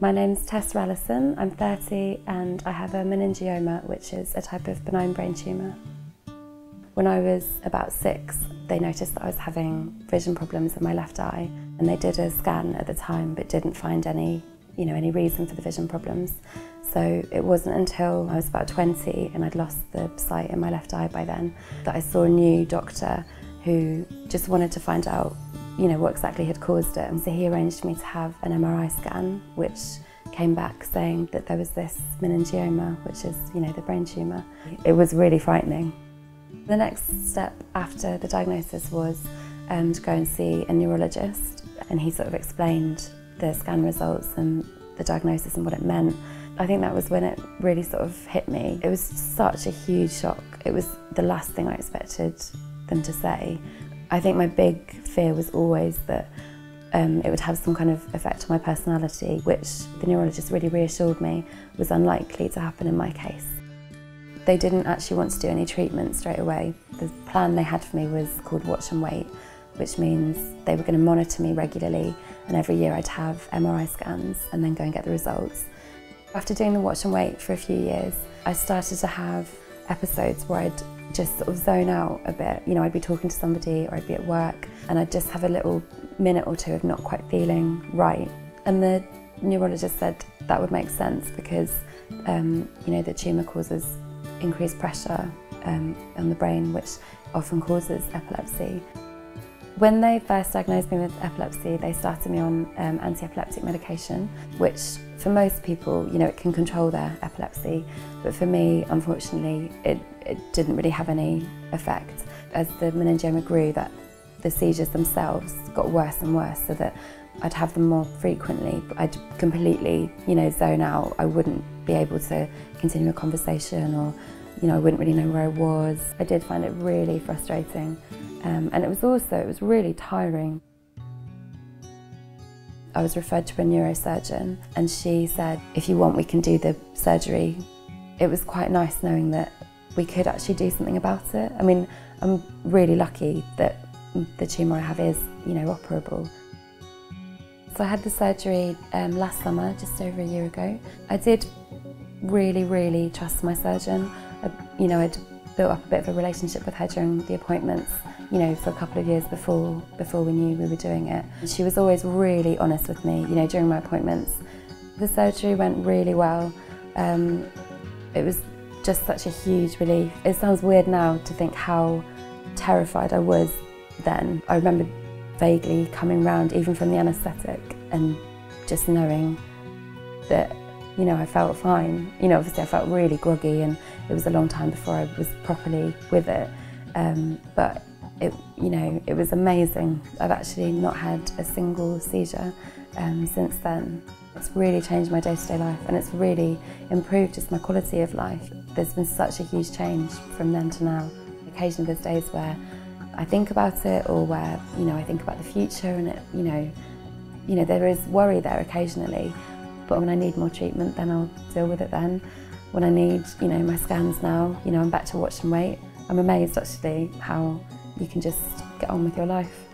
My name's Tess. I'm 30 and I have a meningioma, which is a type of benign brain tumour. When I was about 6, they noticed that I was having vision problems in my left eye, and they did a scan at the time but didn't find any reason for the vision problems. So it wasn't until I was about 20 and I'd lost the sight in my left eye by then that I saw a new doctor who just wanted to find out what exactly had caused it. And so he arranged me to have an MRI scan, which came back saying that there was this meningioma, which is, the brain tumour. It was really frightening. The next step after the diagnosis was to go and see a neurologist, and he sort of explained the scan results and the diagnosis and what it meant. I think that was when it really sort of hit me. It was such a huge shock. It was the last thing I expected them to say. I think my big fear was always that it would have some kind of effect on my personality, which the neurologist really reassured me was unlikely to happen in my case. They didn't actually want to do any treatment straight away. The plan they had for me was called watch and wait, which means they were going to monitor me regularly, and every year I'd have MRI scans and then go and get the results. After doing the watch and wait for a few years, I started to have episodes where I'd just sort of zone out a bit. I'd be talking to somebody or I'd be at work and I'd just have a little minute or two of not quite feeling right. And the neurologist said that would make sense because, the tumour causes increased pressure on the brain, which often causes epilepsy. When they first diagnosed me with epilepsy, they started me on anti-epileptic medication, which for most people, it can control their epilepsy. But for me, unfortunately, it didn't really have any effect. As the meningioma grew, the seizures themselves got worse and worse, so that I'd have them more frequently. I'd completely, zone out. I wouldn't be able to continue a conversation, or, I wouldn't really know where I was. I did find it really frustrating. And it was really tiring. I was referred to a neurosurgeon and she said, if you want, we can do the surgery. It was quite nice knowing that we could actually do something about it. I mean, I'm really lucky that the tumour I have is, operable. So I had the surgery last summer, just over a year ago. I did really, really trust my surgeon. I'd built up a bit of a relationship with her during the appointments, for a couple of years before we knew we were doing it. She was always really honest with me, during my appointments. The surgery went really well. It was just such a huge relief. It sounds weird now to think how terrified I was then. I remember vaguely coming round, even from the anaesthetic, and just knowing that I felt fine. Obviously I felt really groggy and it was a long time before I was properly with it. But it was amazing. I've actually not had a single seizure since then. It's really changed my day-to-day life, and it's really improved just my quality of life. There's been such a huge change from then to now. Occasionally there's days where I think about it, or where I think about the future, and there is worry there occasionally. But when I need more treatment, then I'll deal with it then. When I need, my scans now, I'm back to watch and wait. I'm amazed actually how you can just get on with your life.